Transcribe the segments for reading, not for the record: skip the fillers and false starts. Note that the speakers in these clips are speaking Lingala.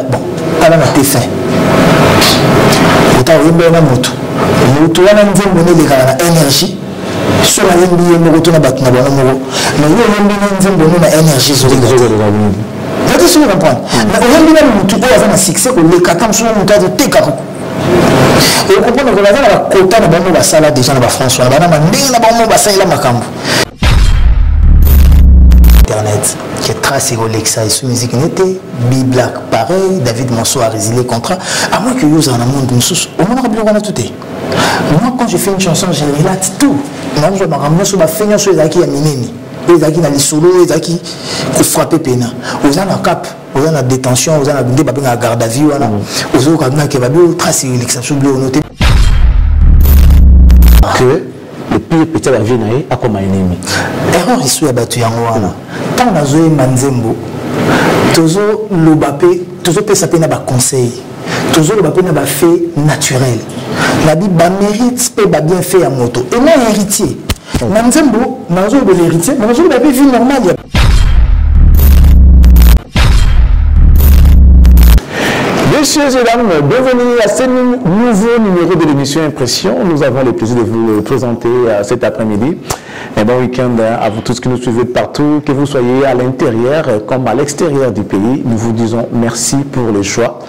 bon ala na fin autant yembe na moto moto wana nzembo ne lekala na énergie sur la yembe yembe ko na bat na bana moko na yo yembe na nzembo na énergie zo là tu sais comprendre na yembe na moto ko aza na succès ko lekata mso moto azo tekako et comprendre que la quota na bango basala déjà na ba France na bana mandinga na bango basala makambo internet qui est trace Rolex et sous musique n'était Black pareil David Mansour a résilié le contrat à moins que yo dans le monde mususu au moins on a tout moi quand je fais une chanson je relate tout moi je me ramène sur ma feignon sur les ya mineni les aki na lisolo les aki ko frapper pena aux en cap aux en détention aux en débat na garde à vue wana aux autres kana ke ba bio trace Rolex sur bio noté que le pire petit la vie nae akoma ennemi erreur isu ya batu yango wana tant na zoe manzembo tozo lobape tozo pesa pe na ba conseil tozo lobape na ba fait naturel la bi ba mérite pe ba bien fait à moto et moi héritier manzembo nazo de l'héritier nazo ba vie normale. Messieurs et dames, bienvenue à ce nouveau numéro de l'émission Impression. Nous avons le plaisir de vous le présenter cet après-midi. Un bon week-end à vous tous qui nous suivez de partout, que vous soyez à l'intérieur comme à l'extérieur du pays. Nous vous disons merci pour le choix.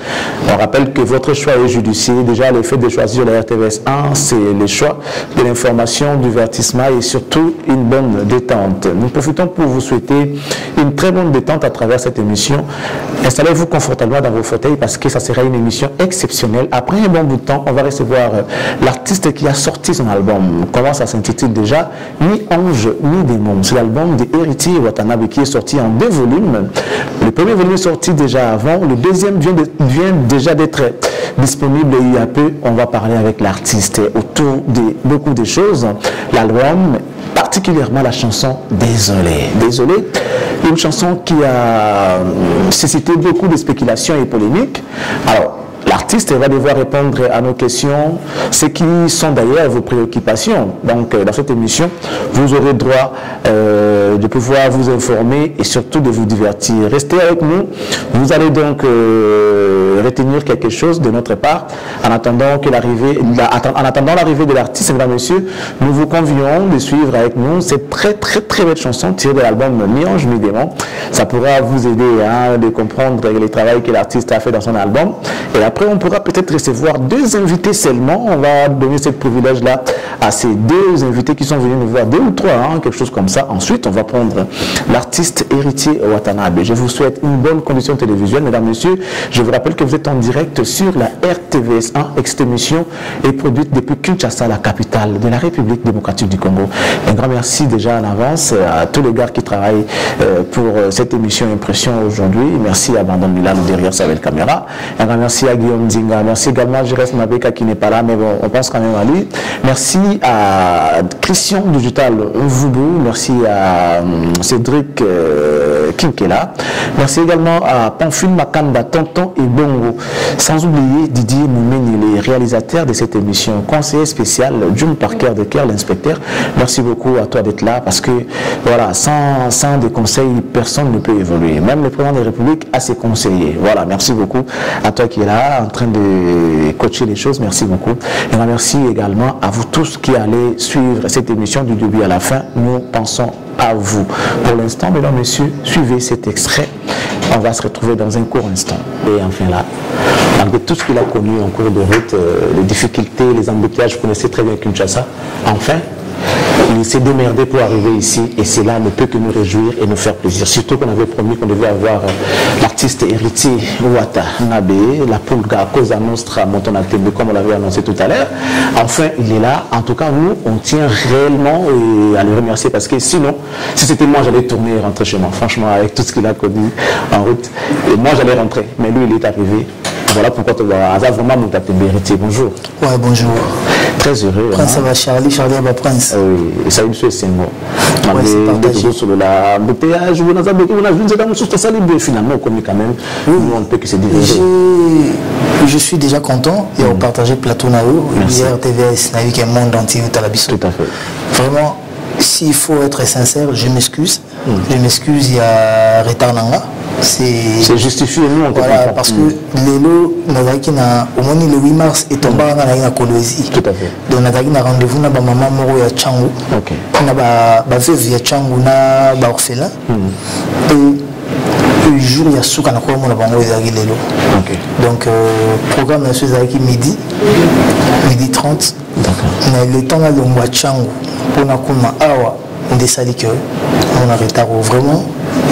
On rappelle que votre choix est judicieux. Déjà, le fait de choisir la RTVS 1, c'est le choix de l'information, du divertissement et surtout une bonne détente. Nous profitons pour vous souhaiter une très bonne détente à travers cette émission. Installez-vous confortablement dans vos fauteuils parce que ça sera une émission exceptionnelle. Après un bon bout de temps, on va recevoir l'artiste qui a sorti son album. Comment ça s'intitule déjà? Ni ange ni démon. C'est l'album de Héritier Watanabe qui est sorti en 2 volumes. Le premier volume est sorti déjà avant. Le deuxième vient déjà d'être disponible il y a peu. On va parler avec l'artiste autour de beaucoup de choses. L'album, particulièrement la chanson Désolé. Désolé, une chanson qui a suscité beaucoup de spéculations et polémiques. Alors, l'artiste va devoir répondre à nos questions, ce qui sont d'ailleurs vos préoccupations. Donc, dans cette émission, vous aurez droit de pouvoir vous informer et surtout de vous divertir. Restez avec nous. Vous allez donc retenir quelque chose de notre part. En attendant l'arrivée de l'artiste, mesdames et messieurs, nous vous convions de suivre avec nous cette très belle chanson tirée de l'album Mi Ange Mi Démon. Ça pourra vous aider de comprendre le travail que l'artiste a fait dans son album. Et après, on pourra peut-être recevoir 2 invités seulement. On va donner ce privilège-là à ces 2 invités qui sont venus nous voir, 2 ou 3, quelque chose comme ça. Ensuite, on va prendre l'artiste Héritier Watanabe. Je vous souhaite une bonne condition télévisuelle, mesdames, messieurs. Je vous rappelle que vous êtes en direct sur la RTVS 1. Cette émission est produite depuis Kinshasa, la capitale de la République démocratique du Congo. Un grand merci déjà en avance à tous les gars qui travaillent pour cette émission Impression aujourd'hui. Merci à Brandon Milan derrière sa belle caméra. Un grand merci à Guillaume Zinga. Merci également à Jérès Mabeka qui n'est pas là, mais bon, on pense quand même à lui. Merci à Christian Digital Voubou. Merci à Cédric Kinkela. Merci également à Pamphile Makanda, Tonton et Bongo. Sans oublier Didier Moumeni, les réalisateurs de cette émission. Conseiller spécial, June Parker de Kerr, l'inspecteur. Merci beaucoup à toi d'être là parce que, voilà, sans des conseils, personne ne peut évoluer. Même le président de la République a ses conseillers. Voilà, merci beaucoup à toi qui est là, en train de coacher les choses. Merci beaucoup. Et merci également à vous tous qui allez suivre cette émission du début à la fin. Nous pensons à vous. Pour l'instant, mesdames, messieurs, suivez cet extrait. On va se retrouver dans un court instant. Et enfin là, malgré tout ce qu'il a connu en cours de route, les difficultés, les embouteillages, vous connaissez très bien Kinshasa, enfin, il s'est démerdé pour arriver ici et cela ne peut que nous réjouir et nous faire plaisir. Surtout qu'on avait promis qu'on devait avoir l'artiste Héritier Watanabe, la Pulga Cosa Nostra Montonatembe, comme on l'avait annoncé tout à l'heure. Enfin, il est là. En tout cas, nous, on tient réellement à le remercier parce que sinon, si c'était moi, j'allais tourner et rentrer chez moi. Franchement, avec tout ce qu'il a connu en route, et moi, j'allais rentrer. Mais lui, il est arrivé. Voilà pourquoi tu vois. Vraiment, mon Héritier. Bonjour. Ouais, bonjour. Très heureux. Prince, ça va, Charlie va Prince. Oui, et ça, il me fait c'est moi. Ouais, sur la bouteillage, vous n'avez pas finalement, comme quand même, on ne peut que se diviser. Je suis déjà content et on partage le plateau Nao, hier TVS, avec un monde entier à la Bissau. Tout à fait. Vraiment, s'il faut être sincère, je m'excuse. Je m'excuse, il y a retard nanga. c'est justifié, nous on voilà, parce que l'élo, au moins le 8 mars, est tombé dans Kolwezi. Tout à fait. Donc, on a rendez-vous avec maman Moro ya Tchangou. On a veuve ya Tchangou, na orphelin. Et le jour, il y a souk à la cour, on a bango l'élo. Donc, programme est midi 30. Mais le temps là, le mois Tchangou, pour na kuma awa, on décide que on a retard. Vraiment,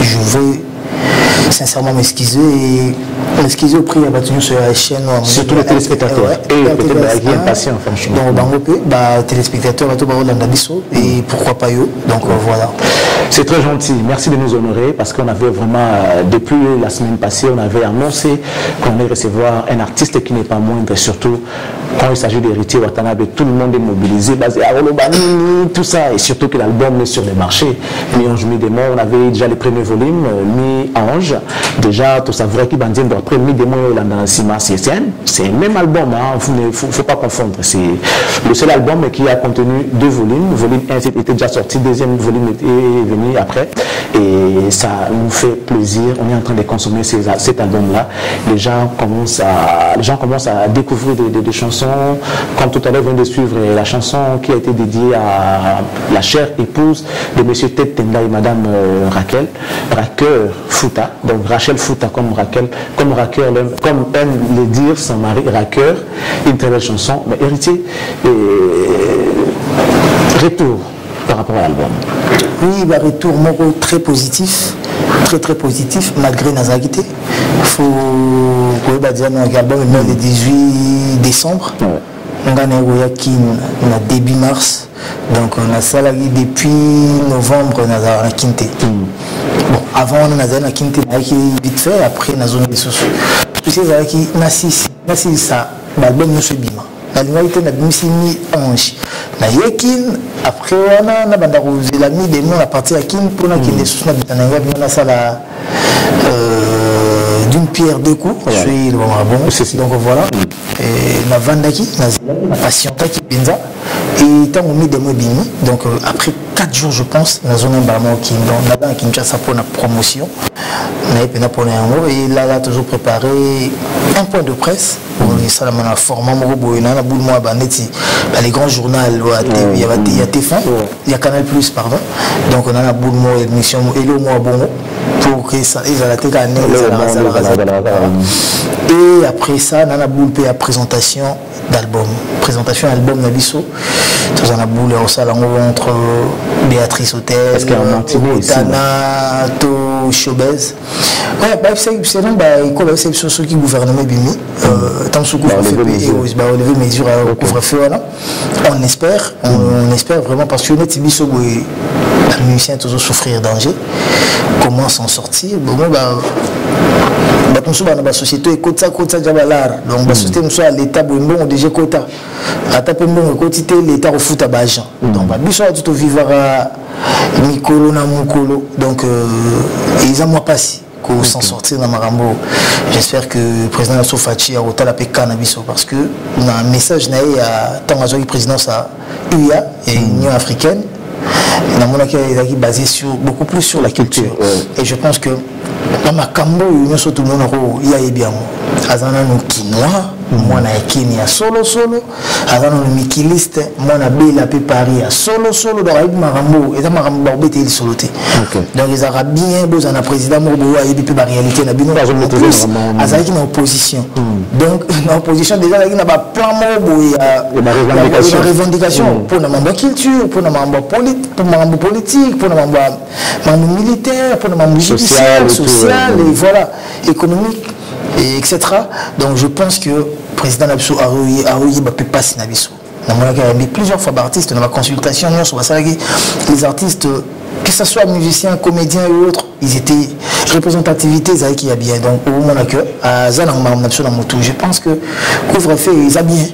je veux sincèrement m'excuser et m'excuser au prix à battu sur la chaîne. Surtout les téléspectateurs. Et peut-être qu'il y a impatient, franchement. Donc, téléspectateurs, et pourquoi pas eux. Donc, voilà. C'est très gentil. Merci de nous honorer parce qu'on avait vraiment, depuis la semaine passée, on avait annoncé qu'on allait recevoir un artiste qui n'est pas moindre, et surtout quand il s'agit d'héritier Watanabe, tout le monde est mobilisé, basé à Olobani, tout ça, et surtout que l'album est sur le marché. Mi-Ange, Mi-Démon, on avait déjà les premiers volumes, Mi-Ange, déjà, tout ça, vrai qu'il va dire après Mi-Démon et Olanda Sima, c'est un même album, hein, il ne faut pas confondre. C'est le seul album qui a contenu 2 volumes. Volume 1 était déjà sorti, deuxième volume était venu après, et ça nous fait plaisir. On est en train de consommer cet album-là. Les gens commencent à découvrir des chansons, comme tout à l'heure, vient de suivre la chanson qui a été dédiée à la chère épouse de M. Ted Tenga et Mme Raquel Fouta. Donc Rachel Fouta comme Raquel, comme aime le dire son mari, Raquel. Une très belle chanson. Mais héritier, retour par rapport à l'album. Oui, bah, retour très positif, très positif, malgré Nazagité. Il faut dire que l'album est le 18 décembre. On a eu début mars. Donc on a salarié depuis novembre on a quinté. Bon, avant on a quinté vite fait, après on a zone de sous. Tu sais Nassi ça, l'album nous se bima. La lignalité n'a mis ange. Na yekin après on a banda rose la mi des mots à partir à kin pour na kin des sous na bitananga na sala d'une pierre deux coups. Je suis le bon. Donc voilà. Et la vandaki, la patiente qui pinza. Et tant qu'on met des mots bini. Donc après 4 jours, je pense, la zone est qui dans Kinshasa pour la promotion. Et là, a toujours préparé un point de presse. Ça a formé les grands journaux, il y a TF1, il y a Canal+, pardon. Donc on a la boule émission et le mois bon pour que ça et après ça, on a la boule la présentation d'album. Présentation d'album Nabiso. Tout ça, on a boule au salon entre Béatrice Hôtel, Tana, To Showbiz. Ouais, c'est non, c'est ceux qui gouvernement Bimi. Tant que couvre-feu et lever mesures au couvre-feu. On espère vraiment parce que les musiciens toujours souffrir danger. Comment s'en sortir? Bon, la société est quota jabalar. Donc la société nous soit l'état bon déjà quota. À taper bon quotité l'état au foot à Bajan. Donc bah biso tout vivre à Mikolo na Mukolo. Donc ils ont moi passé qu'on s'en sortir dans Marambo. J'espère que le président Sofachi a retenu la cannabis parce que on a un message naïe à tant que le président ça UA et Union africaine. Qui est basé beaucoup plus sur la culture. Et je pense que dans ma cambo, tout le monde il y a bien. Azana no Kinois, moi na Kenya solo. Azana no Mikiliste, moi na Bela Paris solo. Dans la Marambo, et dans Marambo, il solo. Donc les Arabes bien, beaux en a président Morbo, et puis la réalité, n'a bien Azaki en opposition. Donc en opposition, déjà, il y a plein Morbo, il y a la revendication pour la membre culture, pour la membre politique, pour la membre militaire, pour la membre judiciaire, social, et voilà, économique. Et etc. Donc je pense que le président Nabiso a eu passer Nabiso. Il y a plusieurs fois d'artistes dans la consultation, les artistes, que ce soit musiciens, comédiens ou autres, ils étaient représentativité qui a bien. Donc au moment que je pense que couvre-feu, ils ont bien.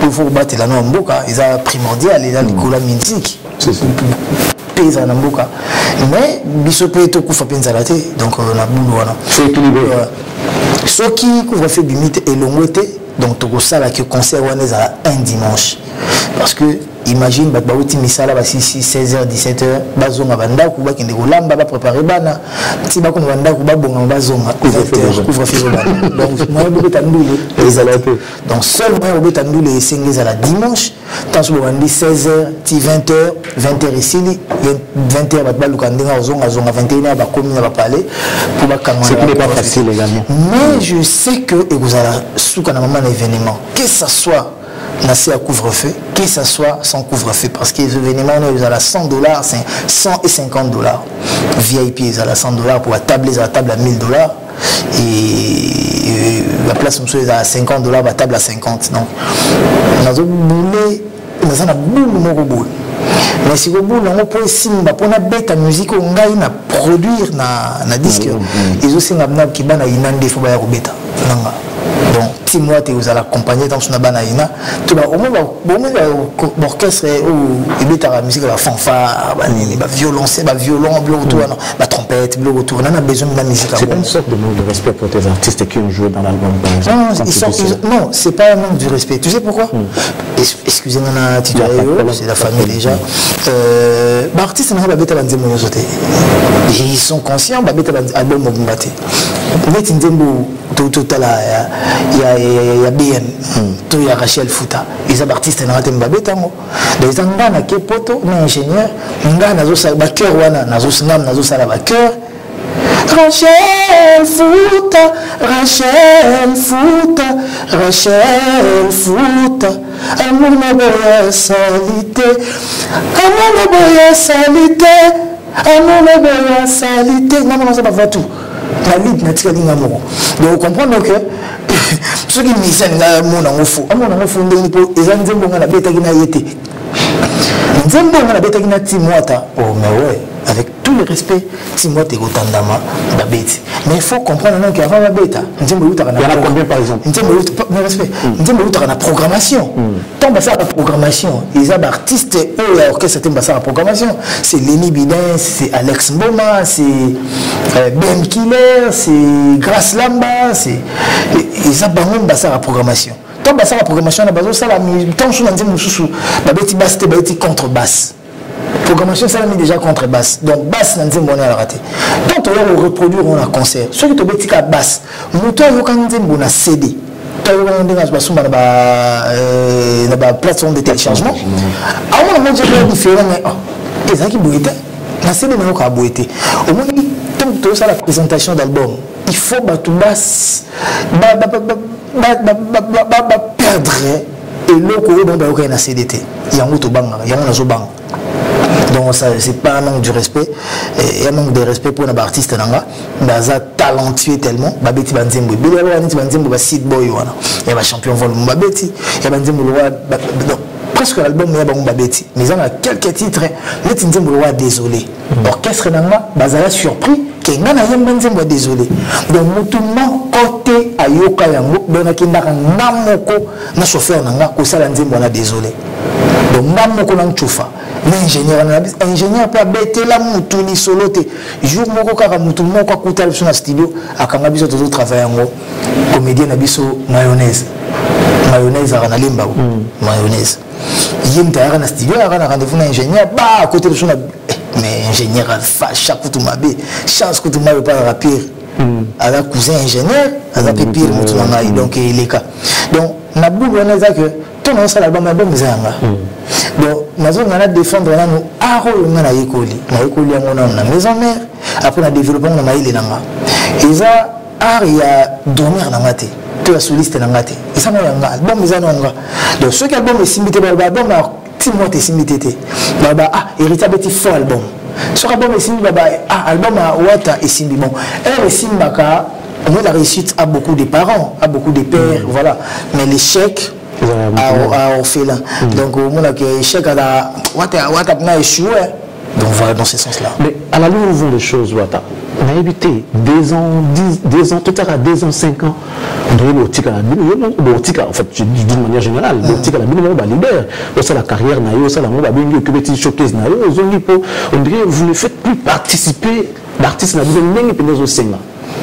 Pour vous battre la norme, ils ont primordial, ils ont l'école musique. Paysan Namboka. Mais Bissopé est au coup donc on a boulot. C'est équilibré. Ceux qui couvrent fait limite et l'ongouté, donc tout ça là que concert à un dimanche. Parce que imagine ba bauti misala ba 16h 17h bazonga banda ku ba kende kolamba ba préparer bana ti ba ko banda ku ba bonga bazonga couvre-feu bana donc moi bobeta ndule donc seul moi bobeta ndule esengeza la dimanche tant so bandi 16h ti 20h 20h ici 20h ba luka ndenga zonga 21h ba komi na ba palais pour ba kangana. C'est pas facile également. Mais je sais que et vous allez souka na moment événement que ça soit Nassi à couvre-feu, que ce soit sans couvre-feu, parce que les événements, ils ont à $100, 150 $. VIP, ils ont à $100 pour la table, ils ont à table à $1000. Et la place, ils ont à $50, la table à 50. Donc, on a boulé, on a boule. Mais si vous voulez, on peut aussi bête la musique, on a produire na disque. Ils ont aussi un qui ban à inande, faut pas bêta. Donc, si moi tu es à l'accompagner dans son banaïna, tu vas au moins l'orchestre ou la musique, la fanfare, la violoncelle, la violon, la trompette, le retour. On a besoin de la musique. C'est pas une sorte de manque de respect pour tes artistes qui ont joué dans l'album. Non, c'est pas un manque de respect. Tu sais pourquoi? Excusez-moi, c'est la famille déjà. L'artiste n'a pas besoin de ils sont conscients, ils ont un album Mobumbate. Il y a BN, il y a Rachel Fouta. Ils ont artistes qui ont été babetamo. Les angana qui poto, les ingénieurs, ngana zo sa ba cœur wana, nazo ngam nazo sala ba cœur. Rachel Fouta, Rachel Fouta, Rachel Fouta. Amour na boya salité, amour na boya salité, amour na boya salité. Non, non, ça va pas tout. La ligne n'a pas de amour. Donc vous comprenez que ceux qui misent à mon enfant, ils ont la bête qui n'a été. Ils ont la bête qui n'a pas. Oh, mais ouais, avec tout le respect, si moi t'es autant d'ama, la bête. Mais il faut comprendre qu'il y a la bête. Il y en a combien par exemple? Il y a la programmation. Tant que ça la programmation, ils ont artistes et l'orchestre qui ont la programmation. C'est Lenny Bidin, c'est Alex Mboma, c'est Ben Killer, c'est Grace Lamba, c'est ils ont la programmation. Tant que ça la programmation, on a besoin de la musique. Tant que on a dit basse, c'est contrebasse. Programmation, ça l'a mis déjà contrebasse. Donc basse, on a la raté. Quand on reproduire, on a concert. Ceux qui ont dit que basse, nous on a CD. La plateforme de téléchargement. Alors, on a déjà différent, mais les gens qui bouillent, la CD n'a pas bouillé. Au moins, tant que ça la présentation d'album, il faut battre basse, perdre et l'eau qui a CDT. Il y a un autre banc, il y a un autre banc. Donc ça c'est pas un manque de respect, et un manque de respect pour un artiste nanga, baza talentueux tellement, babeti banzembo, bila wani banzembo ba seed boy wana, et ba champion vol babeti, et banzembo presque l'album mais ba babeti, mais on a quelques titres, mais banzembo le désolé, orchestre nanga, baza surpris, kenga na yem banzembo désolé, donc mutuman côté ayoka yango, dona kindaka namoko na chauffeur nanga ko sala nzembo na désolé, donc namoko na chufa. L'ingénieur peut bêter la moutouni solo te jour moko kaka moutouni moko kuta sur la studio akanga biso toujours travailler ngo comédien na biso mayonnaise à na limba mayonnaise yim ta na studio na rendez-vous na ingénieur ba à côté de son mais ingénieur alpha chaque tout mabe chance que tout mabe pas rapide ala cousin ingénieur ala pire moutouni donc il est cas donc na boule on a que ton l'album donc nous allons défendre nous na maison mère après on a développé na maïle nanga eza art ya dormir na ngate to ya soliste na ngate eza na nga album eza na nga donc ce album est simité ba album na timo te simité te ba héritier petit faux album ce album est simité ba album a wata est simité bon elle est simbaka la réussite a beaucoup de parents a beaucoup de pères voilà mais l'échec à orphelin. Donc au moment que l'échec a échoué. Donc voilà dans ce sens-là. Mais à la lumière des choses, Wata, on a évité 2 ans, 10 ans, tout à 2 ans, 5 ans. On dirait l'optique, en fait, d'une manière générale, l'optique à la minimum, on libère. On la carrière, on a showcase, on dirait vous ne faites plus participer l'artiste, on a besoin de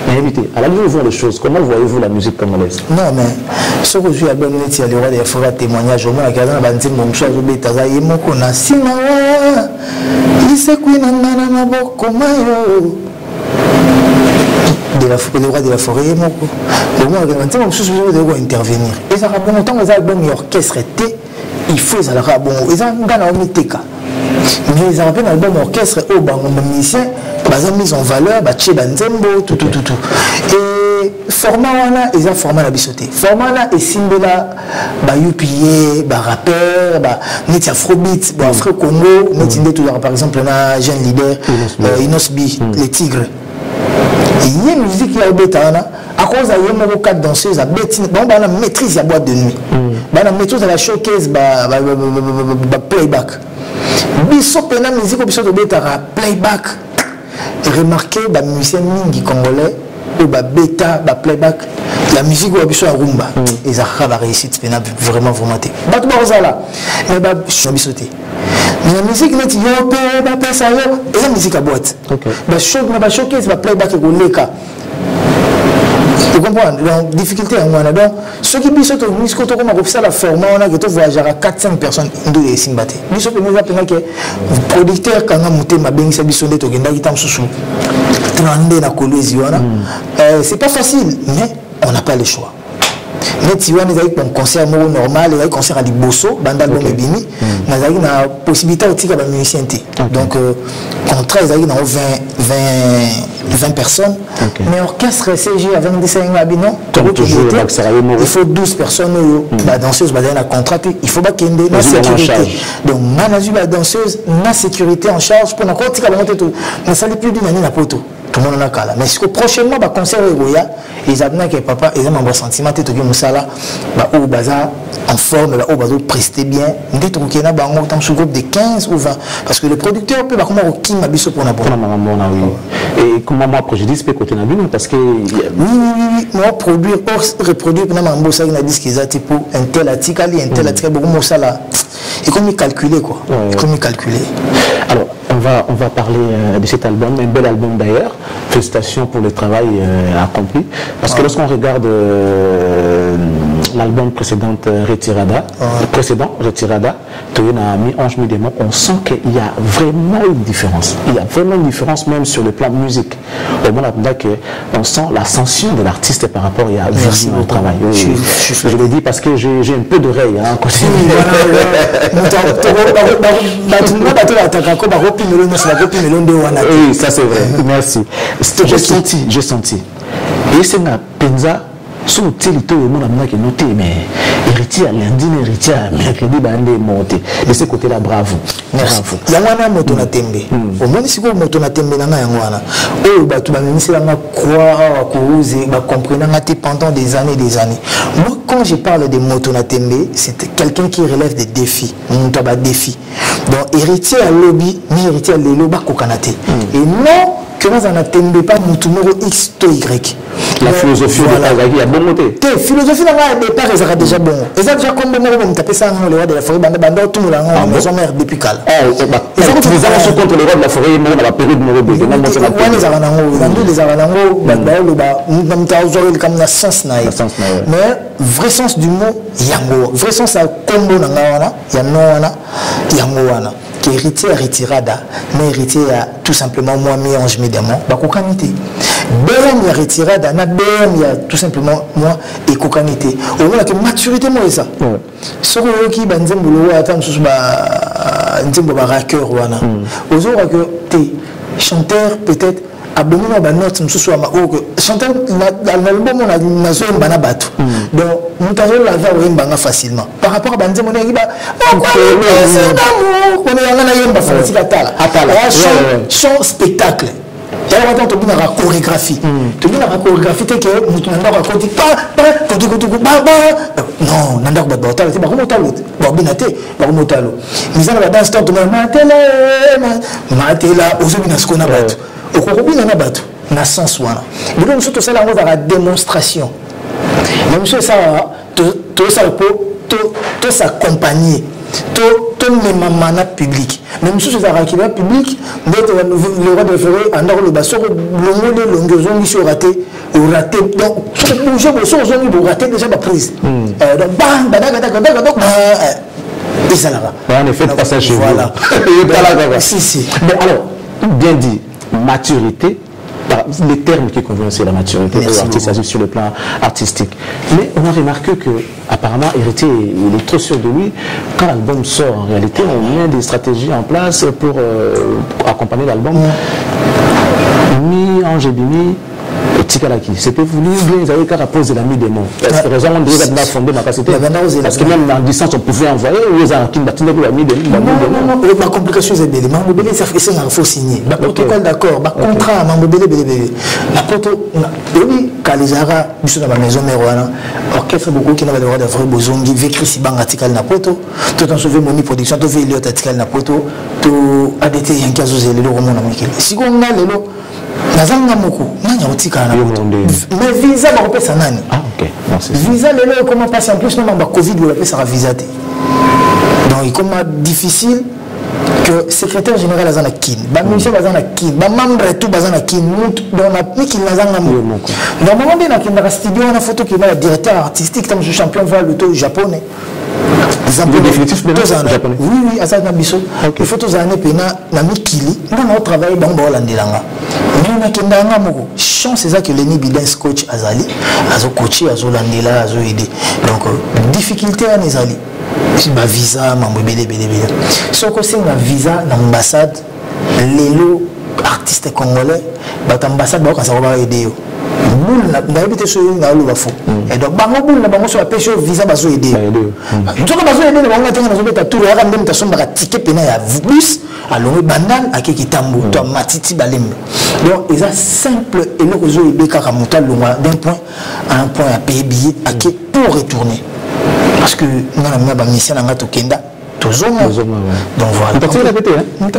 Mais évitez, à la limite, voir les choses. Comment voyez-vous la musique congolaise? Non, mais ce que je suis à le roi des forêts témoignage, au moins, il y a un petit mon choix, je vais t'avoir, il m'a connu, il s'est couiné, le roi de la forêt, au moins, je vais intervenir. Et ça va longtemps, les albums orchestre étaient, il faut les albums, ils ont gagné Teka. Mais les albums orchestre, au banc, musicien, ils ont mis en valeur, Tché Banzembo, tout. Et format, ils ont format la bisoté. Format, et Simbela, Yupié, rappeur, Net Afrobeat, Afro Congo, Net tout par exemple, on a Jeune Leader, Inosbi, les Tigres. Il y a une musique qui a été à cause de 4 danseuses à Betty, on a maîtrise la boîte de nuit. On a maîtrise de la showcase, playback. Bissot pena musique au bissot de bêta playback. Remarquez les musiciens mingi congolais ou bêta playback. La musique au bissot à rumba. Ils ont réussi vraiment vraiment. Batou bazala. Mais bissoté. Mais la musique n'est pas ça et la musique à boîte. Showcase playback et goleka. Vous comprenez? Donc, difficulté à moi. Donc, ceux qui disent que nous avons la forme, on a que voyager à 4-5 personnes de les simbater. Nous sommes que producteur quand on a monté ma bengue, c'est bisou de Togenda qui t'en sous. C'est pas facile, mais on n'a pas le choix. Mais si on a un concert normal, un concert à Liboso, Bandal et Bini, on a la possibilité de tirer la musicienté. Donc, contrat, il y a 20 personnes. Mais orchestre CG avec 25 habitants, il faut 12 personnes, la danseuse, la contrat, il faut pas qu'il y ait une sécurité. Donc, on a eu la danseuse, la sécurité en charge pour encore tirer la montée tout. Mais ça n'est plus d'une année à poto. Tout le monde en a cas là. Mais prochainement, le concert Egoya, ils ont que papa, ils ont un sentiment, ils ont au bazar en forme, au bazar presté bien. Dès que vous avez un groupe de 15 ou 20. Parce que le producteur peut comment qui m'a biso pour la bonne. Et comment moi, je dis, c'est côté Nabil, parce que. Oui. Moi, produire, reproduire, pour un boss, il a dit qu'ils ont pour un tel article, un tel article, beaucoup de ça là. Et comme il calculait quoi. Comme il calculait. Alors, on va parler de cet album, un bel album d'ailleurs. Félicitations pour le travail accompli. Parce que lorsqu'on regarde l'album précédent Retirada, Toyena a mis Ange Midémon, on sent qu'il y a vraiment une différence. Il y a vraiment une différence même sur le plan musique. Au moment on sent l'ascension de l'artiste par rapport à au travail. Je le dis parce que j'ai un peu d'oreille. Oui, ça c'est vrai. Merci. J'ai senti. Et c'est ma penza. Sous le territoire, on a noté, mais héritier à lundi, héritier à mercredi, monté. De ce côté-là, bravo. Merci. Il y a un moto na tembe. Au moins, si vous moto na tembe, na yangwana. Oh, bah, tu vas me dire, ma croix, cause, bah, comprenant, pendant des années, des années. Moi, quand je parle de moto na tembe, c'est quelqu'un qui relève des défis. Mon tabac défi. Donc, héritier à lobby, mais héritier à l'éloba, kokanate. Et non, que nous en attendons pas mon numéro X to Y. La philosophie de la bonne montée. La philosophie de départ est déjà bon. Et ça déjà comme on tape ça dans le roi de la forêt, bande tout le monde maison mère depuis cal. Nous avons contre le roi de la forêt, mais on a période de nous les avanango, les avanango, nous avons comme la sens naïf. Mais vrai sens du mot yango, vrai sens à combo nangana, yanona, yangoana. Qui héritier à Retirada, mais héritier à tout simplement moi, Ange Midémon, bah kokanité. Ben il y a Retirada, na ben il y a tout simplement moi et kokanité. Au moins la maturité moi ça. Ce qui banzem bolo attend sous nzembo ba racker wana. Aux autres que t'es chanteur peut-être abonné à note nous soit ma chanteur dans l'album on a na zone bana batu. Donc nous t'avons la faire mbanga facilement. Par rapport à banzem on est ba on est chant spectacle. Il y a la chorégraphie. Tu dis la chorégraphie, tu que nous n'avons pas dit non, nous n'avons pas dit démonstration. Même chose ça, tout s'accompagner. même mana public même si c'est un qui public le roi de la forêt en le bassin le longueur sur raté ou raté donc bouger pour ça on raté déjà ma prise donc bang et ça là en effet passage chez voilà si mais alors bien dit maturité les termes qui conviennent c'est la maturité aux artistes sur le plan artistique. Mais on a remarqué que apparemment Héritier il est trop sûr de lui. Quand l'album sort en réalité on met des stratégies en place pour accompagner l'album. Mi Angebini Tikalaki, c'était voulu bien ils avaient qu'à poser la nuit des mots. Parce que raison on devait être fondé ma capacité. Parce que même en distance on pouvait envoyer aux artistes qui n'ont pas mis des mots. Non, la complication c'est des Mambo Bélé ça fait un faux signé. Le protocole d'accord, le contrat Mambo Bélé. La proto, oui, Kalizara, bisous dans ma maison Merouana, orchestre beaucoup qui n'a pas le droit d'avoir Bozongi, vécu si bang article na poto, tout en sauvé Moni Production, tout fait l'autre article na poto, tout ADT Yankazo Zélé, le roman américain. Si on a le lot, Nazanga Moko, Nanya Otika na poto. Mais visa va repasser à Nani. Ah, ok. Visa, le lot, comment passer en plus, non, ma Covid, vous l'appelez, ça va visa. Donc, il est comme difficile. Que secrétaire général azana kin ba ministre bazana kin ba membre tout bazana kin dans la pique il nazanga mo normalement bien na kinda studio na photo qui va directeur artistique comme champion va le tout japonais le définitif de japonais oui azana biso les photos années pena na mikili on travaille dans bolandelanga na kinda nga moko chance c'est ça que Lenny Bidens coach azali azo coacher azo landela azo aider donc difficulté à nezali ma visa mambo belé soko c'est un visa l'ambassade lelo artiste congolais ba ambassade ba ka ça va aider yo boule na habité sur na lo ba fo et donc bango boule na bango sur la pêche visa ba zo aider nzoko ba zo aider na bango tenga na zo beta tour ya ndem ta somba ticket pena ya bus alors banal akeki tambo to matiti balembe donc ils a simple et le zo aider kaka mutal longa d'un point à un point à payer billet à pour retourner. Parce que nous avons une mission à Kenda, toujours. Donc voilà. Tu as répété, hein?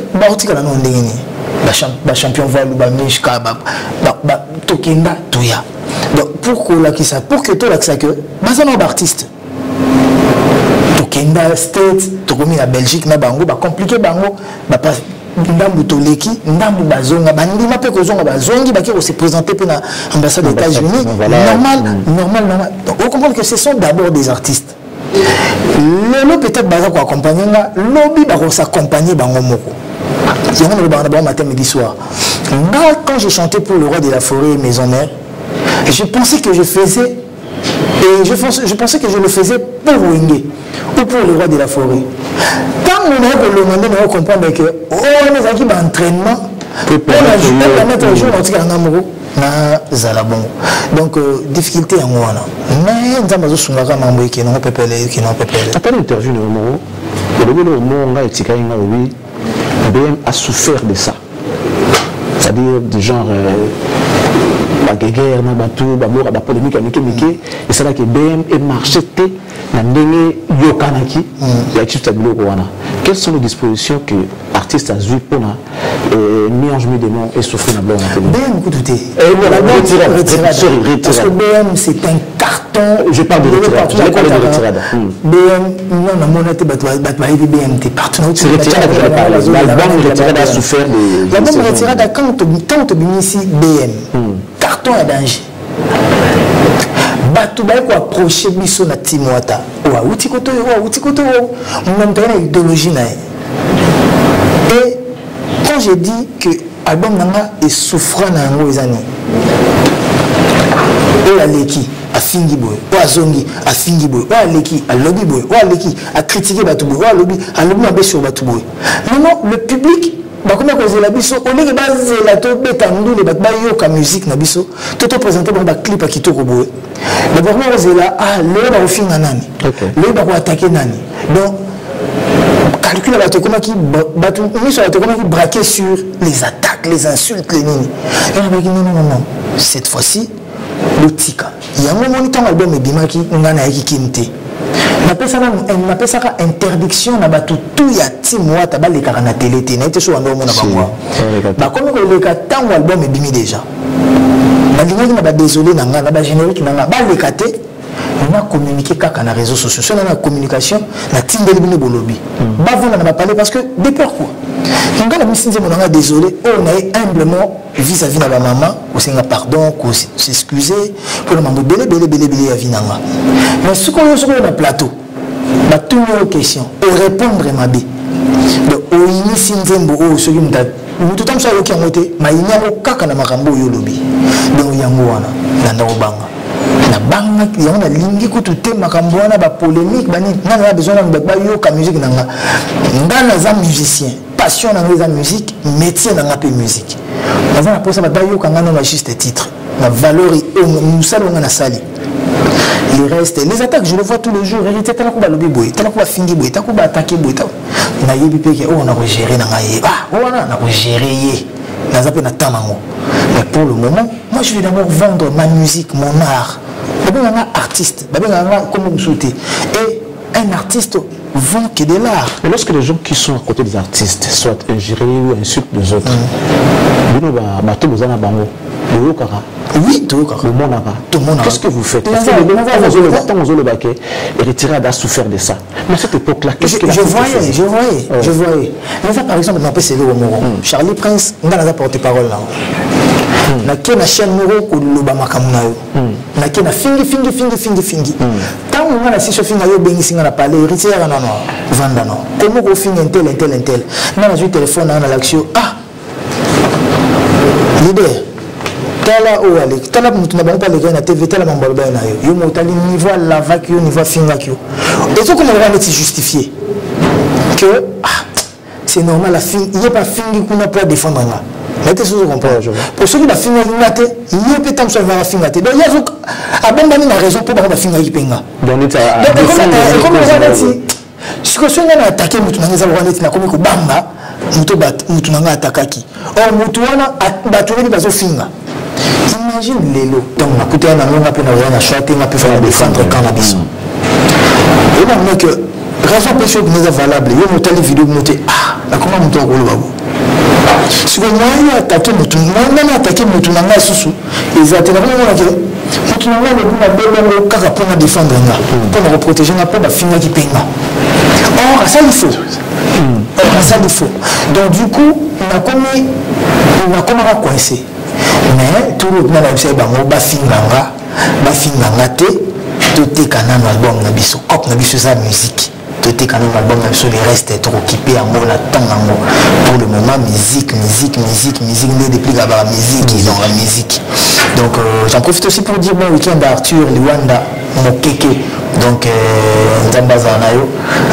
Champion Valou, Mishka, Tokenda, Toya. Donc pourquoi ça? Pour que tu l'as que, c'est un artiste. Tokenda, State, Tokomi la Belgique, na bango, compliqué bango, ndambu toleki ndambu bazonga bandima pe kozonga bazongi baki se présenter pour l'ambassade des États-Unis normal donc on comprend que ce sont d'abord des artistes lelo peut-être baza ko accompagner nga lobby ba ko s'accompagner bango moko yango le banda matin midi soir quand j'ai chanté pour le roi de la forêt maison mère je pensais que je faisais et je pensais que je le faisais pour Wenge ou pour le roi de la forêt. Quand on a on comprendre que on est qui d'entraînement pour mettre le jour na zalabon. Donc difficulté en moi là. Mais nous avons souvent mambo qui n'ont pas pépélé qui n'ont pas pépélé. Après l'interview de Moro, le Moro a été oui, BM a souffert de ça. C'est-à-dire du genre la guerre, la polémique avec Mickey, et c'est là que BM est marché dans le Yokanaki, quelles sont les dispositions que l'artiste a joué pour mis en jeu des noms et souffrir dans le BM, écoutez, parce que BM c'est un carton. Je parle de retirade. Je parle de retirade. BM, non, non, mon été, BM, t'es partout. C'est retirade que je parle. L'album de retirade a souffert de. L'album de retirade, quand on vient ici, BM, carton à danger. Batou ba ko approcher biso na Timwata wa utikoto on a une idéologie na et quand j'ai dit que album nanga est souffrant na ngo ezani et aleki a fingi boy o azongi a fingi boy o aleki a lobby boy o aleki a critiquer batou boy o lobby na beso batou boy non le public bakoma kozela biso oleke bazela to beta ndule bat bayoka musique na biso to présenter ba clip a kitoko boye mais bakoma kozela le ba ofinga nani le ba ko attaquer nani donc calcul ba to koma ki batu miso ba to koma ki braquer sur les attaques les insultes les nini et on va dire non cette fois-ci le tika yango monitor album ebimaki ngana yaki kimte na pesa ka interdiction na batu tout ya timwa ta baleka na télé té na été so ando mona bangwa ba komi ko leka tango album ebimi déjà ba lingi na ba désolé na nga na ba générique na nga ba leka té on a communiqué kaka na réseaux sociaux sur la communication na tindeli bino bolobi bavona na parler parce que de peur quoi on a mis on a désolé on a humblement vis-à-vis de la maman on s'est pardon on s'excuser pour le maman belé ya vinanga mais ce qu'on a sur le plateau ba tout nos questions au répondre ma bé donc au initie nzembo o so yimta mutu tam sa yoki ngote ma inyamo kaka na makambo yo lobi donc yango wana na banga na banga yango na lingi kutu te makambo wana ba polémique bani na besoin na ba yoka musique nanga ngana za musicien passion na za musique métier na pe musique na za posa ba yoka ngana na juste titre na valeur nous salons na sali. Il reste les attaques je le vois tous les jours hérité tala ko ba lobi boy tala ko ba fingi boy tala ko ba attaquer boy ta na yebi peke on a gérer na ngaye on a gérer ye na zape na tamango mais pour le moment moi je vais d'abord vendre ma musique mon art babé nga artiste babé nga comme vous souhaitez et un artiste vend que de l'art. Mais lorsque les gens qui sont à côté des artistes soit ingérés ou insultent les autres bino ba bato bozana bango boyokaka. Oui, tout le monde n'a pas. Qu'est-ce que vous faites? Le baquet et retirer à souffert de ça. Mais à cette époque-là, qu'est-ce que je voyais. Mais ça, par exemple, c'est le Moro. Charlie Prince, on a porte-parole là. Na ke na chaîne Moro ko loba makamuna yo. Na ke na fingi. Tant on a si so finga yo bengi singa na parler, retirer na no. Vanda no. Comment ko finga tel. Na na téléphone na l'action. Leader. Tala ou aller tala mutu na bango pa leka na TV tala mambalo ba na yo yo motali niveau la vacuum niveau finga kyo et tout comme on va justifier que c'est normal la fin il y a pas fingi kuna pour défendre nga mais tu comprends pour ceux qui la finga ngate il y a peut être ça va finga te donc il y a abandonné la raison pour ba finga yipenga donc comme on va dire ce que soit na attaquer mutu na ngeza rwanda na komi ko bamba mutu na nga attaquaki or mutu wana batuli bazo finga. Imagine Lélo, donc on a coûté un an, on a pu choisir, on a pu faire défendre le cannabis. Et là, on a que raison pour que nous avons valable, il y a une vidéo qui dit comment on doit rouler babou. Si vous avez attaqué Moutou, on a attaqué Moutou, on a sous ils ont été là, on a dit Moutou, on a dit pour défendre, pour nous protéger, on a pas finir qui paye. Or, ça il faut. Ça il faut. Donc, du coup, on a comment coincé. Mais tout le monde a dit bafinganga te tote kana no album na biso op na biso sa musique tote kana no album na biso le reste est trop occupé à mon tangango pour le moment musique ne déplique à la musique ils ont la musique donc j'en profite aussi pour dire bon week-end à Arthur Liwanda Mokeke donc Nzambaza nayo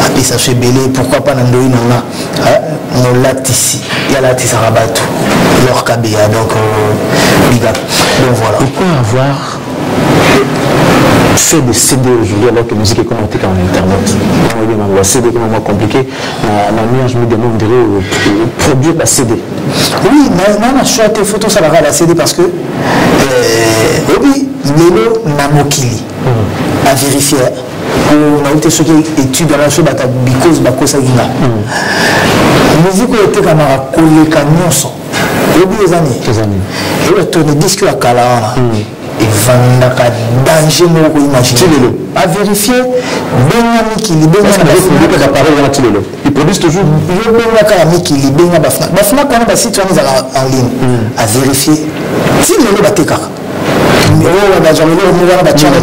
après ça fait belé pourquoi pas Nandoi nanga no latisi ya latisa rabatu leur kabia donc big up donc voilà pourquoi avoir fait des CD aujourd'hui alors que la musique est commentée en internet la CD est vraiment compliqué je me demande de produire la CD oui mais on a choisi photo ça va la CD parce que oui Lélo Namokili à vérifier on a été ceux qui étudient la chose because bakosa gina musique était comme un collègue nyonso depuis des années et le tourne disque à Kalawana et vandaka danger mo imaginer à vérifier benga mikili benga na parole na tilelo ils produisent toujours yo benga ka mikili benga bafna kana ba site en ligne à vérifier si le bateka mais on va jamais le voir ba tchana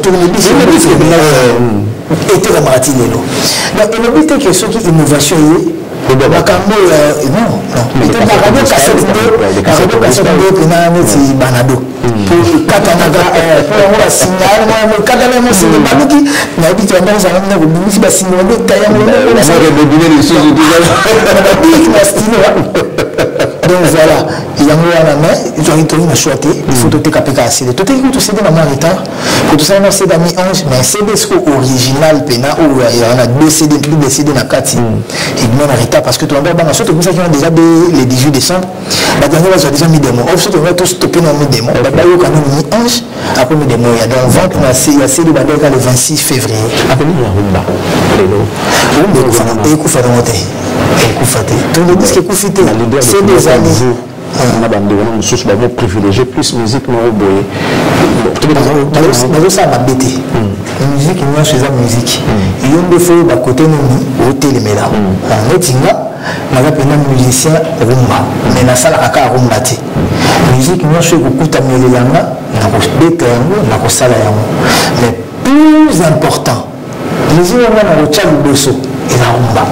tourner disque était comme ratilelo donc le but est que ceux qui innovation bakambo non peut-être la radio cassette de na neti banado pour katanaga pour la signal moi katana mo signal baluki na bitu amba za na ko bimisi ba signal de taya mo na ça de donner les choses de donc voilà il y a un mais ils ont été choisi il faut tout capter assez de tout est tout c'est dans ma retard que tout ça non c'est dans mi 11 mais c'est des original pena où il y en a deux CD plus de CD na 4 il met en retard parce que tout le monde surtout comme ça qui ont déjà les 18 décembre la dernière ils ont déjà mis des mots au surtout on va tous stopper dans mes démos bah yo quand même mi 11 après mes démos il y a donc vente on a CD badeka le 26 février après il y a rumba et écoute faire monter écoute tout le disque écoute c'est des années On a bandé, on a une source de privilégié plus musique, non, ça m'a bêté. Musique, nous chez la musique. Il y a des fois, à côté de nous, au téléméla. En Etinga, on a un musicien rumba. Mais dans la salle, on a un rumba. Musique, nous chez beaucoup de mélanga, on a un bêté, on a un salle. Mais plus important, musique, on a un tchal bosso et la rumba.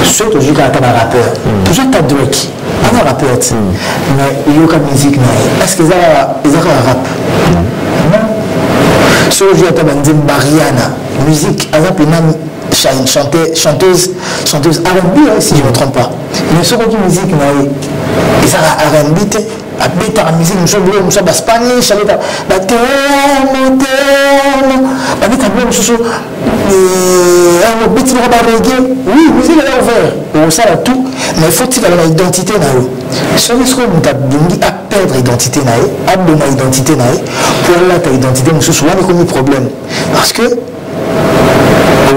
Surtout, je dis un rappeur. Toujours un Drake. Un rappeur. Mais il y a une musique. Est-ce qu'ils ont un rap? Non. Si je dis à Bariana, musique, avec une chanteuse R&B, si je ne me trompe pas. Mais si je dis musique, ils ont un R&B. Abeta la musique, nous sommes Spanish, abeta la terre, abeta nous sommes un beat de reggae. Oui, musique est ouverte. On sait tout, mais faut-il avoir l'identité na yo. Si on est à perdre l'identité na yo, à donner l'identité na yo, pour là ta identité, nous sommes comme un problème. Parce que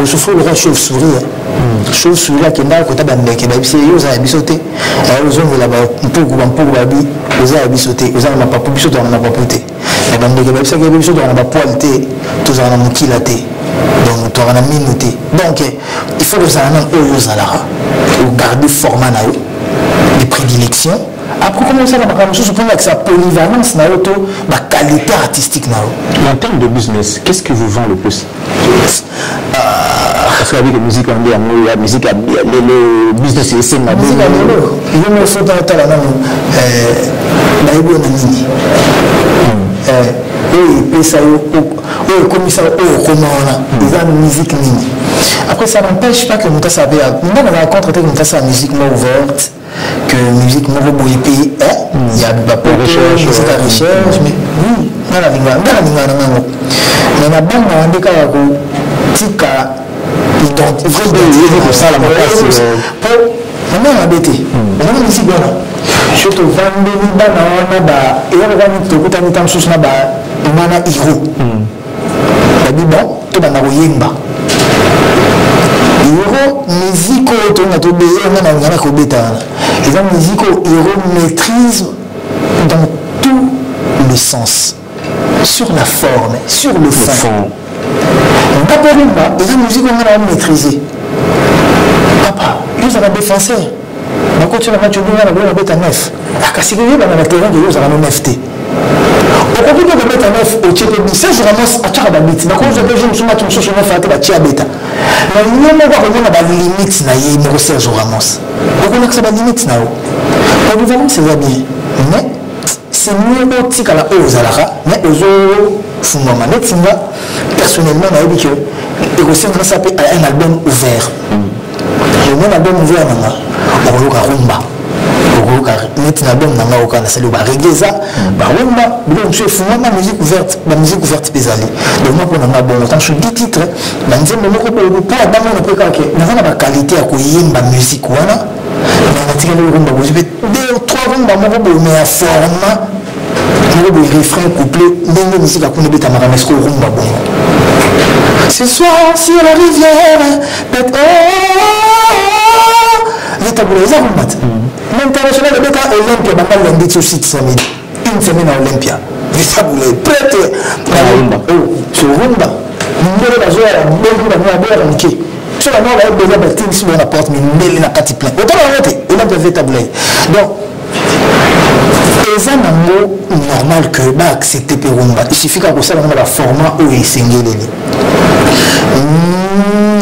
on souffre le chauve-souris. Chauve-souris qui est là, quand on a des c'est eux à bisoter. Ils ont là-bas un peu babi, ils ont bisoter, ils ont pas pour bisoter, on n'a pas poté. Mais dans les gars, c'est que bisoter, on n'a pas poilté, tous on a mokilaté. Donc on a minuté. Donc il faut que ça ait un ou garder format de prédilection. Après, comment ça va avec sa polyvalence, la qualité artistique. En termes de business, qu'est-ce qui vous vend le plus? Parce qu'avec la musique, la musique, le business, c'est la musique. Il me faut dans la musique. Après, ça n'empêche pas que nous avons rencontré la musique ouverte, que la musique il y a pas de recherche, mais oui, dans la langue. Mais la bande a des cas pour ça, la masse. On a embêté. On a musique là. Surtout, vendez et on va nous trouver un temps sous là-bas. On a Hiro. On bon, tout dans la Yemba. Hiro, musique, on a tout béé, on a Kobeta. Et la musique, Hiro maîtrise dans tout le sens. Sur la forme, sur le fond. On n'a pas rumba, et la musique, on a maîtrisé. Papa, nous avons défenseur. On continue à mettre un bête à neuf. À Kassigué, on a le terrain de nous avons neuf. On continue à mettre un neuf au Tchéké. C'est vraiment à Tchababit. Donc, on a déjà un match sur le fait de Tchabeta. Mais il y a des limites, il y a des Serge Ramos. On a que ça va limite. Polyvalence, c'est bien. Mais c'est mieux aussi qu'à la hausse à la mais aux autres, personnellement, on a dit que ça peut un album ouvert. Le même album ouvert, on a rumba. On a album on a salué reggae, rumba, la musique ouverte, la musique ouverte pézale. Donc moi on a bon temps sur 10 titres, mais on pour la qualité à la musique on a tiré le rumba, deux trois rumba mais à format le refrain couplé, la musique à connaître ta maramesco rumba bon. Ce soir sur la rivière, les tableaux l'international de Beta Olympia n'a pas lundi sur site une semaine à Olympia. Les tableaux prêts sur Rumba. Nous avons joué à la bonne sur la mort, on a besoin de team sur la porte, mais il n'a pas de plein. Autant la montée, il a besoin de tableaux. Donc, c'est un mot normal que bah accepter Rumba. Il suffit qu'à ça on a le format où il s'engage.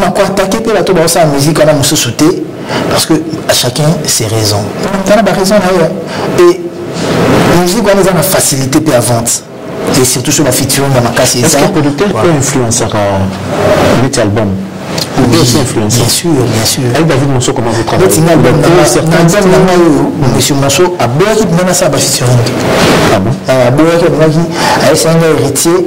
On peut attaquer la tour de la musique, on a monsieur sauté parce que à chacun ses raisons. On a raison là et la musique on a la facilité pour la vente et surtout sur la featuring dans ma casse. Est-ce que le producteur peut influencer cet album? Bien sûr. Avec David Monceau, comment vous travaillez? Monsieur Monceau a beaucoup de ça à featuring. Ah bon? Avec un héritier.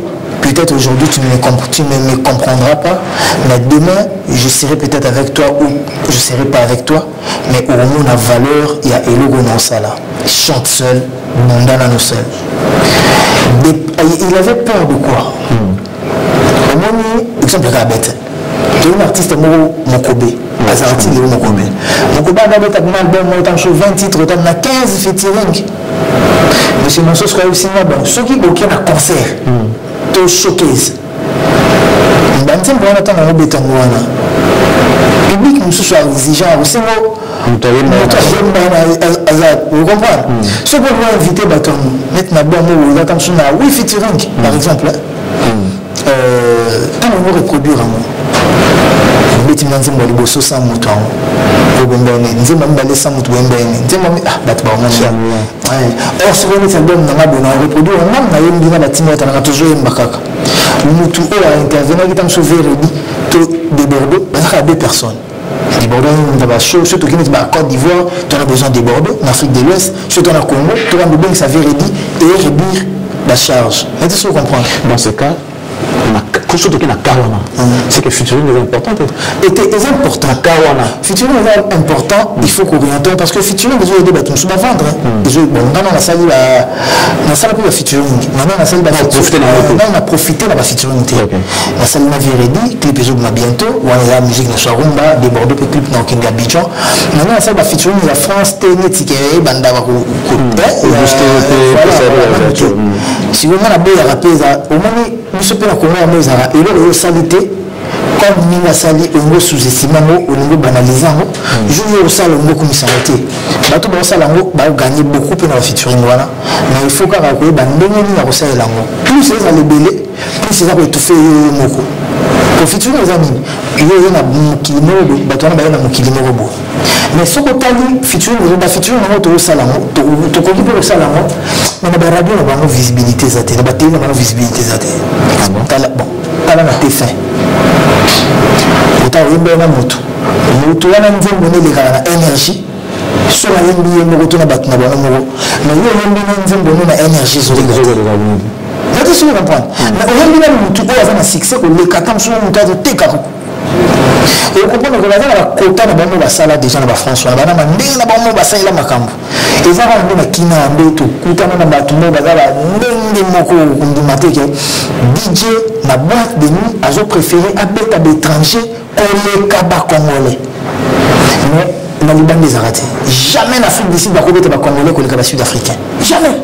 Peut-être aujourd'hui tu ne me comprendras pas, mais demain je serai peut-être avec toi ou je ne serai pas avec toi, mais au moins la valeur, il y a Elogo dans ça là. Chante seul, Mondana nous seul. Il avait peur de quoi? Au moins, exemple, la bête. un artiste Mokobe. Azarti Léo Mokobe. Mokobe a d'abord un album, autant sur 20 titres, autant on a 15 featuring. Monsieur Monso, je crois aussi, bon, ceux qui ont un concert, tout showcase. Bantim pour attendre un béton wana. Public nous soit exigeant aussi vous comprenez? Ce qu'on va inviter bâton mettre na bon mot là comme ça oui featuring par exemple quand on va reproduire un mot beti nanzi mo liboso sa moto ko bombane nzi mambale sa moto bombane nzi mami bat ba mon or ce qu'on est album na mabona reproduire on na yembi na batima tana toujours mbakaka mutu o a intervenir qui t'am sauvé rebi to de Bordeaux parce deux personnes de Bordeaux on va chaud surtout qui est Côte d'Ivoire tu as besoin de Bordeaux en Afrique de l'Ouest surtout en Congo tu as besoin de ça rebi et rebir la charge est-ce que vous comprenez dans ce cas c'est que featuring est important. C'est important. Featuring est important, il faut qu'orienter parce que featuring, les autres débattent, nous vendre. Bon, maintenant on a sali la salle pour la featuring. Maintenant on a sali on a profité de la featuring. La salle m'a véridi, clip et ma bientôt, ou la musique de Rumba, des Bordeaux, clip dans King Abidjan. Maintenant la salle la featuring la France, Ténétique, Banda, si vous avez un peu de rappel, au moment où nous sommes en commun, et là, il y a salité, comme nous avons sali, on sous-estimé, on a banalisé, je veux aussi le mot comme ça. Bateau dans ça, on va gagner beaucoup pour la featuring. Mais il faut qu'on ait un ça plus c'est les belés, plus c'est ça pour étouffer le mot. Pour featuring, les amis, il y a un kilimo, bateau on a un kilimo robot. Mais ce qu'on t'a dit, featuring, on a featuring, on a au salon, tu connais pas le salon, on a la radio, on a une visibilité, on a la télé, on a une visibilité. Bon, alors on a fait fin. On a eu un moto. On a eu énergie. Sur la ligne, on a retourné à battre. Mais il y a une énergie sur les gros. Vous allez comprendre. Mais on a eu un succès, on a eu un succès, on a eu un et on comprend que la quota de la salle déjà dans la France, on a la salle là macambo. Et ça va on a kina ambeto, kuta na batumba bazala ndenge moko ndimate ke DJ na boîte de nuit azo préféré abeta d'étrangers on les kaba congolais. Mais na Liban des arrêtés. Jamais en Afrique d'ici ba kobeta ba congolais ko les kaba sud-africains. Jamais.